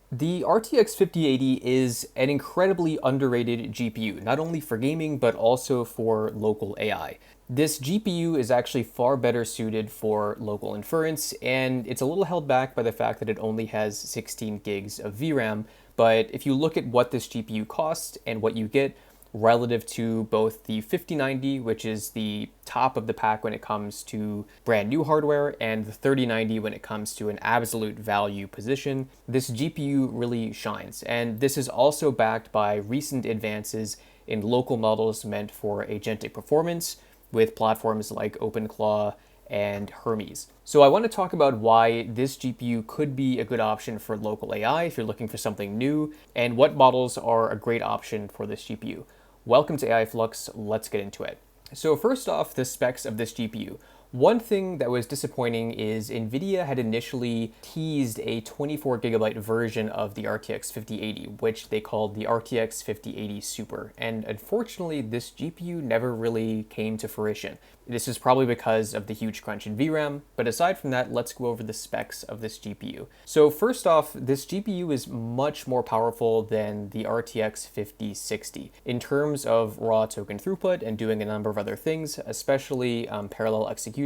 The RTX 5080 is an incredibly underrated GPU, not only for gaming, but also for local AI. This GPU is actually far better suited for local inference, and it's a little held back by the fact that it only has 16 gigs of VRAM. But if you look at what this GPU costs and what you get, relative to both the 5090, which is the top of the pack when it comes to brand new hardware, and the 3090 when it comes to an absolute value position, this GPU really shines. And this is also backed by recent advances in local models meant for agentic performance with platforms like OpenClaw and Hermes. So I want to talk about why this GPU could be a good option for local AI if you're looking for something new, and what models are a great option for this GPU. Welcome to AI Flux, let's get into it. So first off, the specs of this GPU. One thing that was disappointing is NVIDIA had initially teased a 24 gigabyte version of the RTX 5080, which they called the RTX 5080 Super. And unfortunately, this GPU never really came to fruition. This is probably because of the huge crunch in VRAM, but aside from that, let's go over the specs of this GPU. So first off, this GPU is much more powerful than the RTX 5060 in terms of raw token throughput and doing a number of other things, especially parallel execution.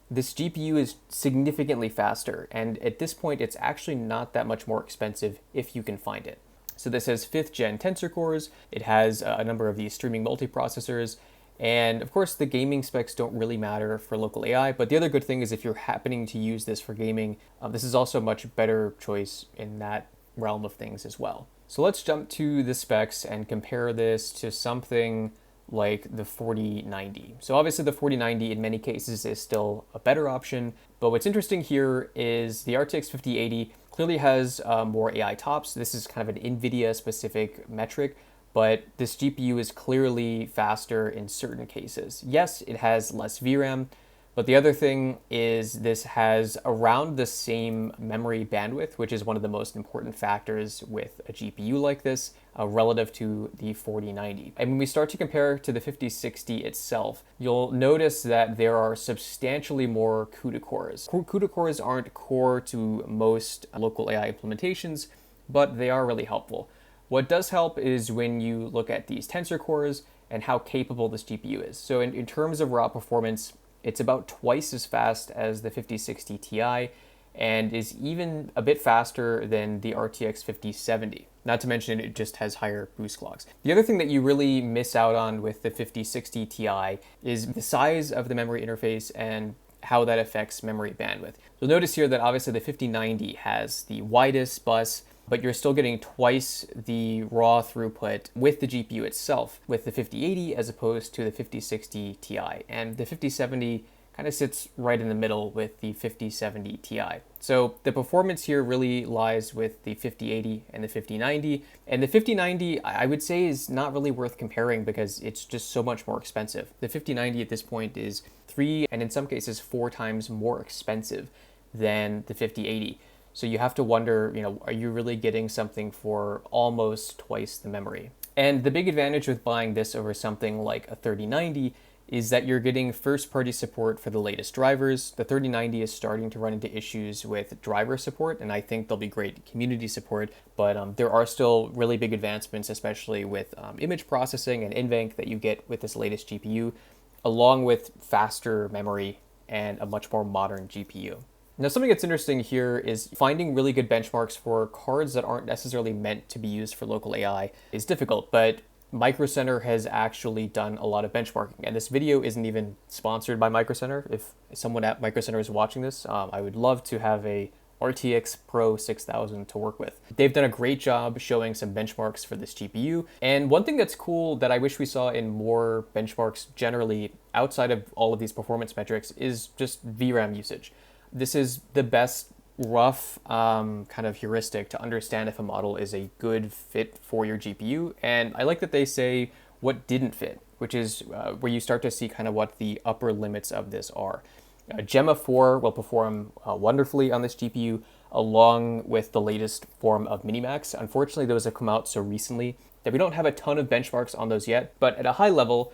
This GPU is significantly faster, and at this point, it's actually not that much more expensive if you can find it. So this has 5th gen Tensor Cores, it has a number of these streaming multiprocessors, and of course, the gaming specs don't really matter for local AI, but the other good thing is if you're happening to use this for gaming, this is also a much better choice in that realm of things as well. So let's jump to the specs and compare this to something like the 4090. So obviously the 4090 in many cases is still a better option, but what's interesting here is the RTX 5080 clearly has more AI tops. This is kind of an NVIDIA specific metric, but this GPU is clearly faster in certain cases. Yes, it has less VRAM, but the other thing is this has around the same memory bandwidth, which is one of the most important factors with a GPU like this, relative to the 4090. And when we start to compare to the 5060 itself, you'll notice that there are substantially more CUDA cores. CUDA cores aren't core to most local AI implementations, but they are really helpful. What does help is when you look at these Tensor Cores and how capable this GPU is. So in terms of raw performance, it's about twice as fast as the 5060 Ti and is even a bit faster than the RTX 5070. Not to mention it just has higher boost clocks. The other thing that you really miss out on with the 5060 Ti is the size of the memory interface and how that affects memory bandwidth. You'll notice here that obviously the 5090 has the widest bus, but you're still getting twice the raw throughput with the GPU itself with the 5080 as opposed to the 5060 Ti. And the 5070 kind of sits right in the middle with the 5070 Ti. So the performance here really lies with the 5080 and the 5090. And the 5090, I would say, is not really worth comparing because it's just so much more expensive. The 5090 at this point is 3 and in some cases 4 times more expensive than the 5080. So you have to wonder, are you really getting something for almost twice the memory? And the big advantage with buying this over something like a 3090 is that you're getting first-party support for the latest drivers. The 3090 is starting to run into issues with driver support, and I think there'll be great community support, but there are still really big advancements, especially with image processing and NVENC that you get with this latest GPU, along with faster memory and a much more modern GPU. Now, something that's interesting here is finding really good benchmarks for cards that aren't necessarily meant to be used for local AI is difficult, but MicroCenter has actually done a lot of benchmarking, and this video isn't even sponsored by MicroCenter. If someone at MicroCenter is watching this, I would love to have a RTX Pro 6000 to work with. They've done a great job showing some benchmarks for this GPU, and one thing that's cool that I wish we saw in more benchmarks generally outside of all of these performance metrics is just VRAM usage. This is the best rough kind of heuristic to understand if a model is a good fit for your GPU. And I like that they say what didn't fit, which is where you start to see kind of what the upper limits of this are. Gemma 4 will perform wonderfully on this GPU, along with the latest form of Minimax. Unfortunately, those have come out so recently that we don't have a ton of benchmarks on those yet, but at a high level,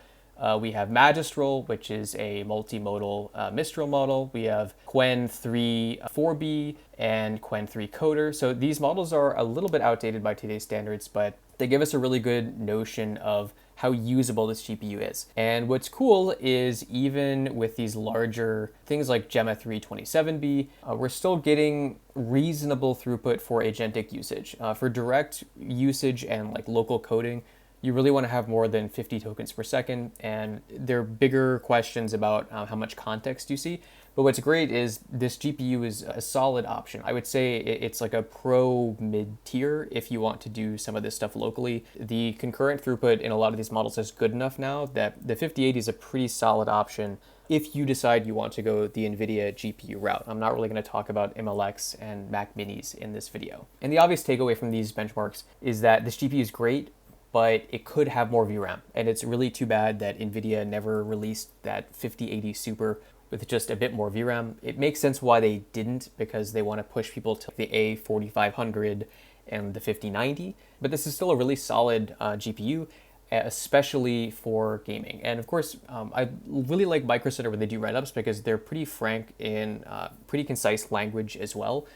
We have Magistral, which is a multimodal Mistral model. We have Qwen 3 4B and Qwen 3 Coder. So these models are a little bit outdated by today's standards, but they give us a really good notion of how usable this GPU is. And what's cool is even with these larger things like Gemma 327B, we're still getting reasonable throughput for agentic usage. For direct usage and like local coding, you really want to have more than 50 tokens per second, and there are bigger questions about how much context you see. But what's great is this GPU is a solid option. I would say it's like a pro mid-tier if you want to do some of this stuff locally. The concurrent throughput in a lot of these models is good enough now that the 5080 is a pretty solid option if you decide you want to go the NVIDIA GPU route. I'm not really going to talk about MLX and Mac Minis in this video. And the obvious takeaway from these benchmarks is that this GPU is great, but it could have more VRAM. And it's really too bad that NVIDIA never released that 5080 Super with just a bit more VRAM. It makes sense why they didn't, because they want to push people to the A4500 and the 5090. But this is still a really solid GPU, especially for gaming. And of course, I really like MicroCenter when they do write-ups because they're pretty frank in pretty concise language as well.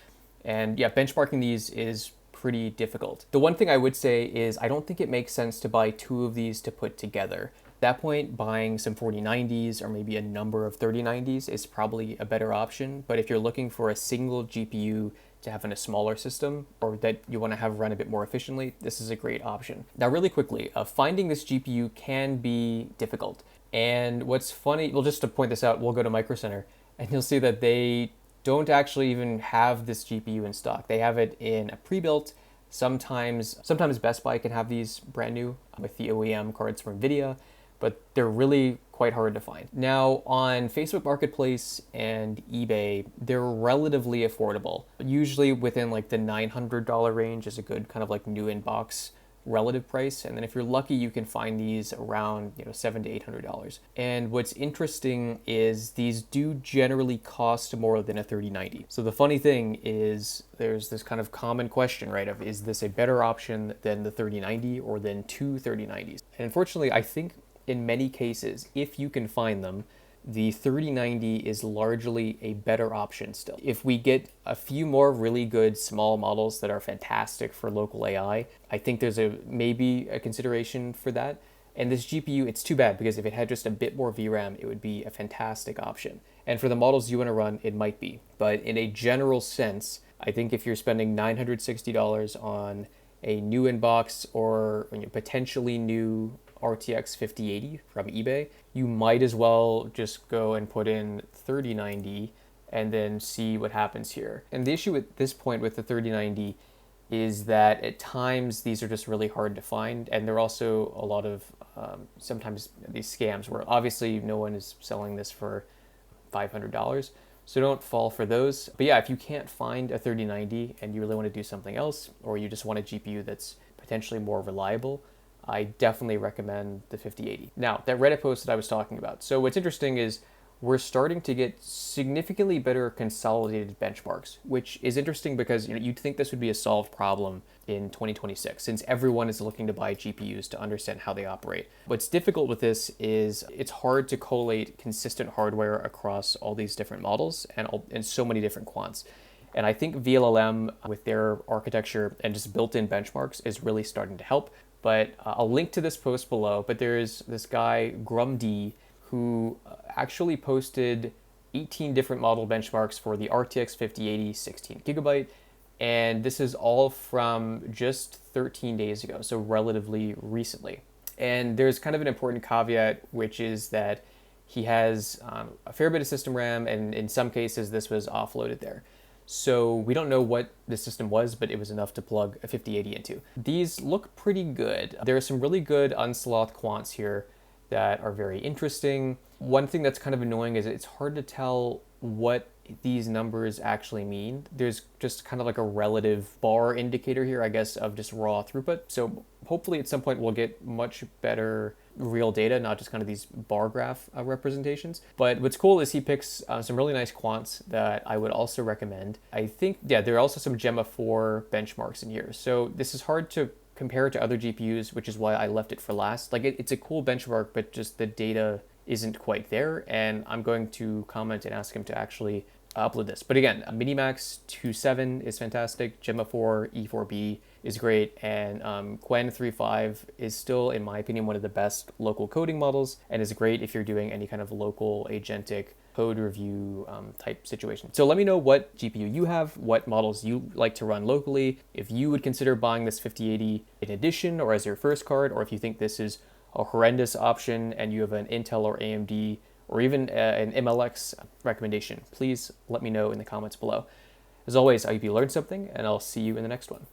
And yeah, benchmarking these is pretty difficult. The one thing I would say is I don't think it makes sense to buy two of these to put together. At that point, buying some 4090s or maybe a number of 3090s is probably a better option. But if you're looking for a single GPU to have in a smaller system, or that you want to have run a bit more efficiently, this is a great option. Now, really quickly, finding this GPU can be difficult. And what's funny, well, just to point this out, we'll go to MicroCenter and you'll see that they don't actually even have this GPU in stock. They have it in a pre-built. Sometimes Best Buy can have these brand new with the OEM cards from NVIDIA, but they're really quite hard to find. Now, on Facebook Marketplace and eBay, they're relatively affordable. Usually within like the $900 range is a good kind of like new in box relative price. And then if you're lucky, you can find these around $700 to $800. And what's interesting is these do generally cost more than a 3090. So the funny thing is there's this kind of common question, right, of is this a better option than the 3090 or than two 3090s? And unfortunately, I think in many cases, if you can find them, the 3090 is largely a better option still. If we get a few more really good small models that are fantastic for local AI, I think there's maybe a consideration for that. And this GPU, it's too bad because if it had just a bit more VRAM, it would be a fantastic option. And for the models you want to run, it might be. But in a general sense, I think if you're spending $960 on a new inbox or potentially new RTX 5080 from eBay, you might as well just go and put in 3090 and then see what happens here. And the issue at this point with the 3090 is that at times these are just really hard to find, and there are also a lot of sometimes these scams where obviously no one is selling this for $500, so don't fall for those. But yeah, if you can't find a 3090 and you really want to do something else, or you just want a GPU that's potentially more reliable, I definitely recommend the 5080. Now, that Reddit post that I was talking about. So what's interesting is we're starting to get significantly better consolidated benchmarks, which is interesting because you'd think this would be a solved problem in 2026, since everyone is looking to buy GPUs to understand how they operate. What's difficult with this is it's hard to collate consistent hardware across all these different models and so many different quants. And I think VLLM with their architecture and just built-in benchmarks is really starting to help. But I'll link to this post below, but there's this guy, GrumD, who actually posted 18 different model benchmarks for the RTX 5080 16 gigabyte. And this is all from just 13 days ago, so relatively recently. And there's kind of an important caveat, which is that he has a fair bit of system RAM, and in some cases this was offloaded there. So we don't know what the system was, but it was enough to plug a 5080 into. These look pretty good. There are some really good unsloth quants here that are very interesting. One thing that's kind of annoying is it's hard to tell what these numbers actually mean. There's just kind of like a relative bar indicator here, I guess, of just raw throughput. So hopefully at some point we'll get much better real data, not just kind of these bar graph representations. But what's cool is he picks some really nice quants that I would also recommend. I think, yeah, there are also some Gemma 4 benchmarks in here. So this is hard to compare it to other GPUs, which is why I left it for last. Like it's a cool benchmark, but just the data isn't quite there. And I'm going to comment and ask him to actually upload this. But again, Minimax 2.7 is fantastic. Gemma 4 E4B is great, and Qwen 3.5 is still, in my opinion, one of the best local coding models, and is great if you're doing any kind of local agentic code review type situation. So let me know what GPU you have, what models you like to run locally, if you would consider buying this 5080 in addition or as your first card, or if you think this is a horrendous option and you have an Intel or AMD or even an MLX recommendation. Please let me know in the comments below. As always, I hope you learned something, and I'll see you in the next one.